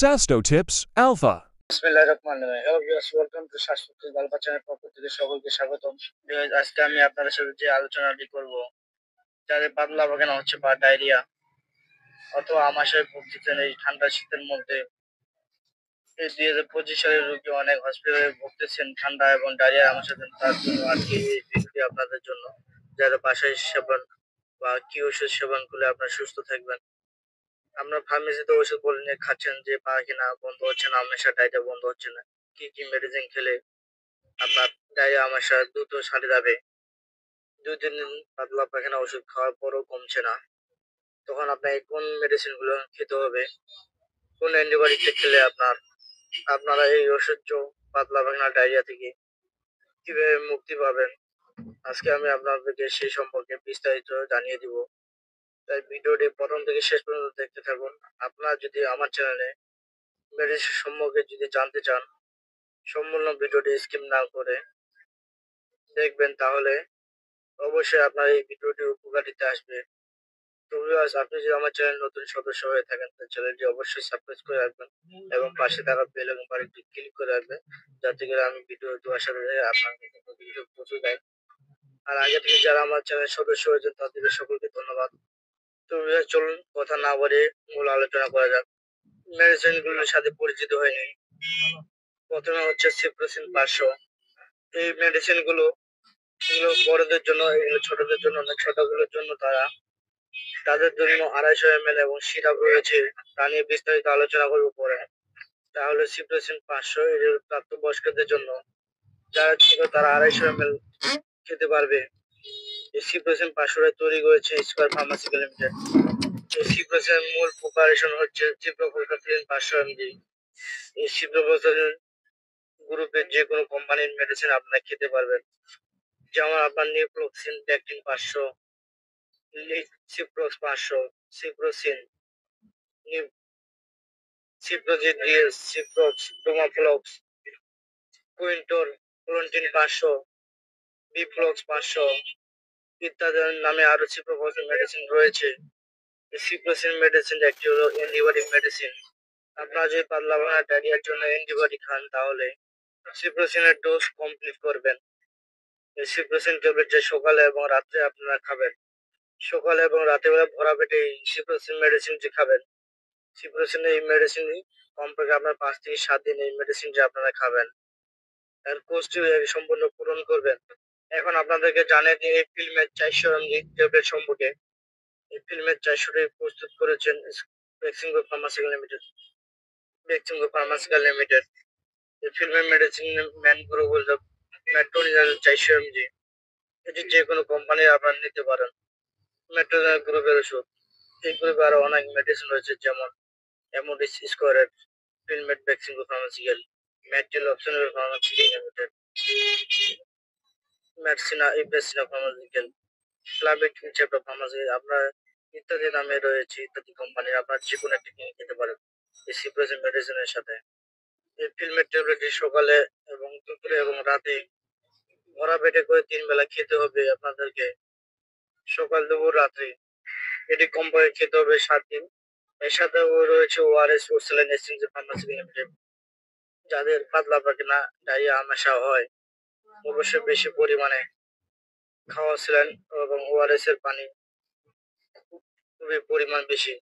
Sasto Tips Alpha. বিসমিল্লাহির রহমানির রহিম। Hello viewers, welcome to স্বাস্থ্য টিপস আলফা চ্যানেল পক্ষ থেকে সকলকে স্বাগতম। ভিউয়ার্স, আজকে আমি আপনাদের সাথে যে আলোচনাটি করব, যাদের পাতলা পায়খানা হচ্ছে বা ডায়রিয়া অথবা আমাশয়ে ভুগতেছেন এই ঠান্ডা শীতের মধ্যে, এই 2025 সালের রোগী অনেক হসপিটালে ভুগতেছেন ঠান্ডা এবং ডায়রিয়া আমাশয়ের জন্য। তার জন্য আজকে এই ভিডিওটি আপনাদের জন্য, যারা বাসায় সেবন বা কি ওষুধ সেবন করলে আপনারা সুস্থ থাকবেন। আমরা ফার্মেসিতে ওষুধ বলে নিয়ে খাচ্ছেন যে পায়খানা বন্ধ হচ্ছে না, আমাশা ডায়রিয়া বন্ধ হচ্ছে না। কি কি মেডিসিন খেলে আপনার ডায়রিয়া আমাশা দ্রুত সারে যাবে? 2-3 দিন পাতলা পায়খানা ওষুধ খাওয়ার পরও কমছে না, তখন আপনাকে কোন মেডিসিন গুলো খেতে হবে? কোন অ্যান্টিবায়োটিক খেলে আপনারা এই অসহ্য পাতলা পায়খানা ডায়রিয়া থেকে কিভাবে মুক্তি পাবেন? আজকে আমি আপনাদেরকে সেই সম্পর্কে বিস্তারিত জানিয়ে দিব। তাই ভিডিওটি প্রথম থেকে শেষ পর্যন্ত দেখতে থাকুন। আপনারা যদি আমার চ্যানেলে মেডিসিন সম্পর্কে যদি জানতে চান, সম্পূর্ণ ভিডিওটি স্কিপ না করে দেখবেন, তাহলে অবশ্যই আপনার এই ভিডিওটি উপকারিতা আসবে। তো ভিউয়ার্স, আপনি যদি আমার চ্যানেল নতুন সদস্য হয়ে থাকেন, তাহলে চ্যানেলটি অবশ্যই সাবস্ক্রাইব করে রাখবেন এবং পাশে থাকা বেল এবং বাটনটি ক্লিক করে রাখবেন, যাতে করে আমি ভিডিও দেওয়ার সাথে সাথে আপনার কাছে নোটিফিকেশন পৌঁছে যায়। আর আগে থেকে যারা আমার চ্যানেল সদস্য হয়েছেন, তাদের সকলকে ধন্যবাদ। তো ভিউয়ার্স, চলুন কথা না বাড়িয়ে মূল আলোচনা করা যাক। মেডিসিন গুলোর সাথে পরিচিত হয়নি। প্রথমে হচ্ছে সিপ্রোসিন 500। এই মেডিসিন গুলো, এগুলো বড়দের জন্য, এগুলো ছোটদের জন্য না। ছোটগুলোর জন্য তাদের জন্য 250 ml এবং সিরাপ রয়েছে, তা নিয়ে বিস্তারিত আলোচনা করবো পরে। তাহলে সিপ্রোসিন 500 এর প্রাপ্তবয়স্কদের জন্য, যারা ছিল তারা 250 ml খেতে পারবে। এই সিপ্রোসিন 500 তৈরি করেছে স্কয়ার ফার্মাসিউটিক্যাল লিমিটেড। এই সিপ্রোসিনের মূল প্রিপারেশন হচ্ছে সিপ্রোফ্লোক্সাসিন 500 mg। এই সিপ্রোফ্লোক্সাসিন গ্রুপের যে কোনো কোম্পানির মেডিসিন আপনারা খেতে পারবেন, যেমন আপনার নিউপ্রোক্সিন, ট্যাকটিন 500, সিপ্রোক্স 500, সিপ্রোসিন, সিপ্রোজিন ডিএস, সিপ্রক্স, ডোমাফ্লক্স, কুইন্টোর, ক্লোন্টিন 500, বিফ্লক্স 500 ইত্যাদি নামে আরো সিপ্রোফ্লোক্সিন মেডিসিন রয়েছে। এই সিপ্রোসিন মেডিসিন একটি হলো অ্যান্টিবায়োটিক মেডিসিন। আপনারা যদি পাতলা পায়খানা ডায়রিয়ার জন্য অ্যান্টিবায়োটিক খান, তাহলে সিপ্রোসিনের ডোজ কমপ্লিট করবেন। এই সিপ্রোসিন ট্যাবলেট সকালে এবং রাত্রে আপনারা খাবেন। সকালে এবং রাতের ভরা পেটে এই সিপ্রোসিন মেডিসিনটি খাবেন। সিপ্রোসিন এই মেডিসিন কমপক্ষে আপনার 5 থেকে 7 দিন এই মেডিসিনটি আপনারা খাবেন। এর কোর্সটি সম্পূর্ণ পূরণ করবেন। এখন আপনাদেরকে জানিয়ে দিই এই ফিল্মের 400 mg ট্যাবলেট সম্পর্কে। এই ফিল্মের 400টি প্রস্তুত করেছেন Beximco pharmaceutical limited. Beximco pharmaceutical limited. এই ফিল্মের মেডিসিন ম্যান গ্রুপ হল মেট্রোনিডাল 400 mg। এটি যে কোনো কোম্পানির আপনারা নিতে পারেন। মেট্রোনিডাল গ্রুপের ওষুধ। এই গ্রুপে আরো অনেক মেডিসিন রয়েছে, যেমন অ্যামোডিস স্কোয়ারেট, ফিল্মেট বেক্সিমকো ফার্মাসিউটিক্যাল, ম্যাট্রিল অপশনাল ফার্মাসিউটিক্যাল লিমিটেড, ম্যাটসিনা ইবেসিনা ফার্মাসিউটিক্যাল, ক্লাবেট চ্যাপ্টার ফার্মাসিউটিক্যাল, আপনার ইত্যাদি নামে রয়েছে ইত্যাদি কোম্পানির। আপনার যে কোনো একটি কিনে খেতে পারেন এই সিপ্রোসিন মেডিসিনের সাথে। এই ফিল্মের ট্যাবলেটটি সকালে এবং দুপুরে এবং রাতে ভরা পেটে করে 3 বেলা খেতে হবে আপনাদেরকে, সকাল, দুপুর, রাত্রি। এটি কমপক্ষে খেতে হবে 7 দিন। এর সাথে রয়েছে ওআরএস ও স্যালাইন এসেন্সি ফার্মাসিউটিক্যাল লিমিটেড। যাদের পাতলা পায়খানা ডায়রিয়া আমাশা হয়, অবশ্যই বেশি পরিমাণে খাওয়া স্যালাইন এবং ওআরএস এর পানি খুবই পরিমাণ বেশি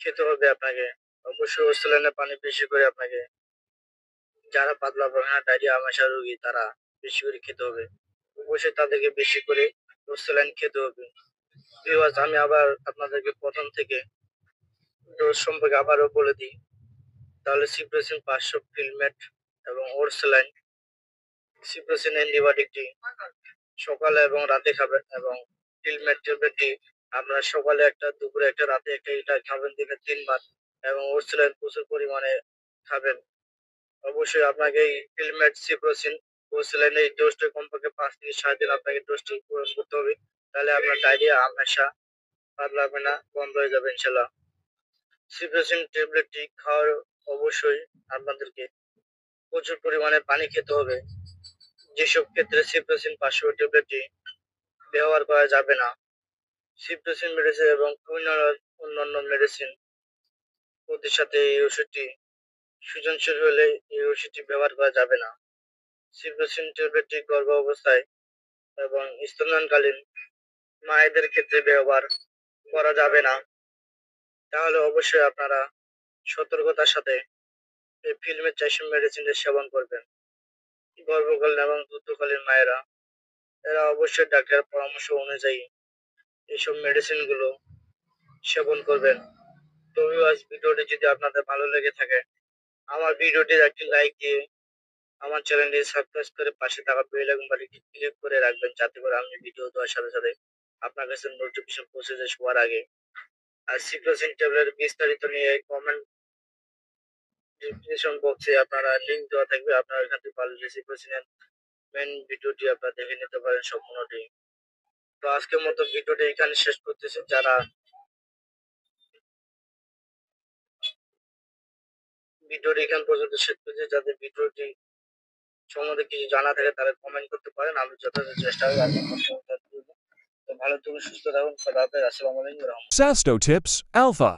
খেতে হবে আপনাকে। অবশ্যই স্যালাইনের পানি বেশি করে আপনাকে, যারা পাতলা পায়খানা ডায়রিয়া আমাশা রোগী, তারা বেশি করে খেতে হবে। অবশ্যই তাদেরকে বেশি করে স্যালাইন খেতে হবে। ভিউয়ার্স, আমি আবার আপনাদেরকে প্রথম থেকে ডোজ সম্পর্কে আবারও বলে দিই। তাহলে সিপ্রোসিন 500 ফিলমেট এবং ওর স্যালাইন। সিপ্রোসিন অ্যান্টিবায়োটিকটি সকালে এবং রাতে খাবেন এবং ফিলমেট ট্যাবলেটটি আপনারা সকালে একটা, দুপুরে একটা, রাতে একটা, এটা খাবেন দিনে 3 বার এবং ওর স্যালাইন প্রচুর পরিমাণে খাবেন। অবশ্যই আপনাকে এই ফিলমেট, সিপ্রোসিন ও স্যালাইন এই ডোজটি কমপক্ষে 5 থেকে 7 দিন আপনাকে ডোজটি পূরণ করতে হবে। তাহলে আপনার ডায়রিয়া, আমাশা, পাতলা পায়খানা বন্ধ হয়ে যাবে ইনশাল্লাহ। সিপ্রোসিন ট্যাবলেটটি খাওয়ার অবশ্যই আপনাদেরকে প্রচুর পরিমাণে পানি খেতে হবে। যেসব ক্ষেত্রে সিপ্রোসিন 500 ট্যাবলেটটি ব্যবহার করা যাবে না। সিপ্রোসিন মেডিসিন এবং অন্যান্য মেডিসিন প্রতির সাথে এই ওষুধটি সৃজনশীল হলে এই ওষুধটি ব্যবহার করা যাবে না। সিপ্রোসিন ট্যাবলেটটি গর্ভাবস্থায় এবং স্তন্যকালীন মায়েদের ক্ষেত্রে ব্যবহার করা যাবে না। তাহলে অবশ্যই আপনারা সতর্কতার সাথে এই ফিল্মেট্রাইসিন মেডিসিনটি সেবন করবেন। গর্ভকালীন এবং ঋতুকালীন মায়েরা এরা অবশ্যই ডাক্তারের পরামর্শ অনুযায়ী এইসব মেডিসিনগুলো সেবন করবেন। তো ভিউয়ার্স, ভিডিওটি যদি আপনাদের ভালো লেগে থাকে আমার ভিডিওটির একটি লাইক দিয়ে আমার চ্যানেলটি সাবস্ক্রাইব করে পাশে থাকা বেল আইকন বাটনটি ক্লিক করে রাখবেন, যাতে করে আমি ভিডিও দেওয়ার সাথে সাথে আপনার কাছে নোটিফিকেশন পৌঁছে যায় সবার আগে। আর সিপ্রোসিন ট্যাবলেট বিস্তারিত নিয়ে কমেন্ট ডিসক্রিপশন বক্সে আপনারা লিংক দেওয়া থাকবে, আপনারা এখান থেকে পারলে সিপ্রোসিনের মেন ভিডিওটি আপনারা দেখে নিতে পারেন সম্পূর্ণটি। তো আজকের মতো ভিডিওটি এখানে শেষ করতেছি। যারা ভিডিওটি এখান পর্যন্ত শেষ করছে, যাদের ভিডিওটি সম্বন্ধে কিছু জানা থাকে তারা কমেন্ট করতে পারেন, আমি যথাযথ চেষ্টা করবো আপনার সহযোগিতা করব। তো ভালো থাকুন, সুস্থ থাকুন, খোদা হাফেজ, আসসালামু আলাইকুম। Sasto Tips Alpha.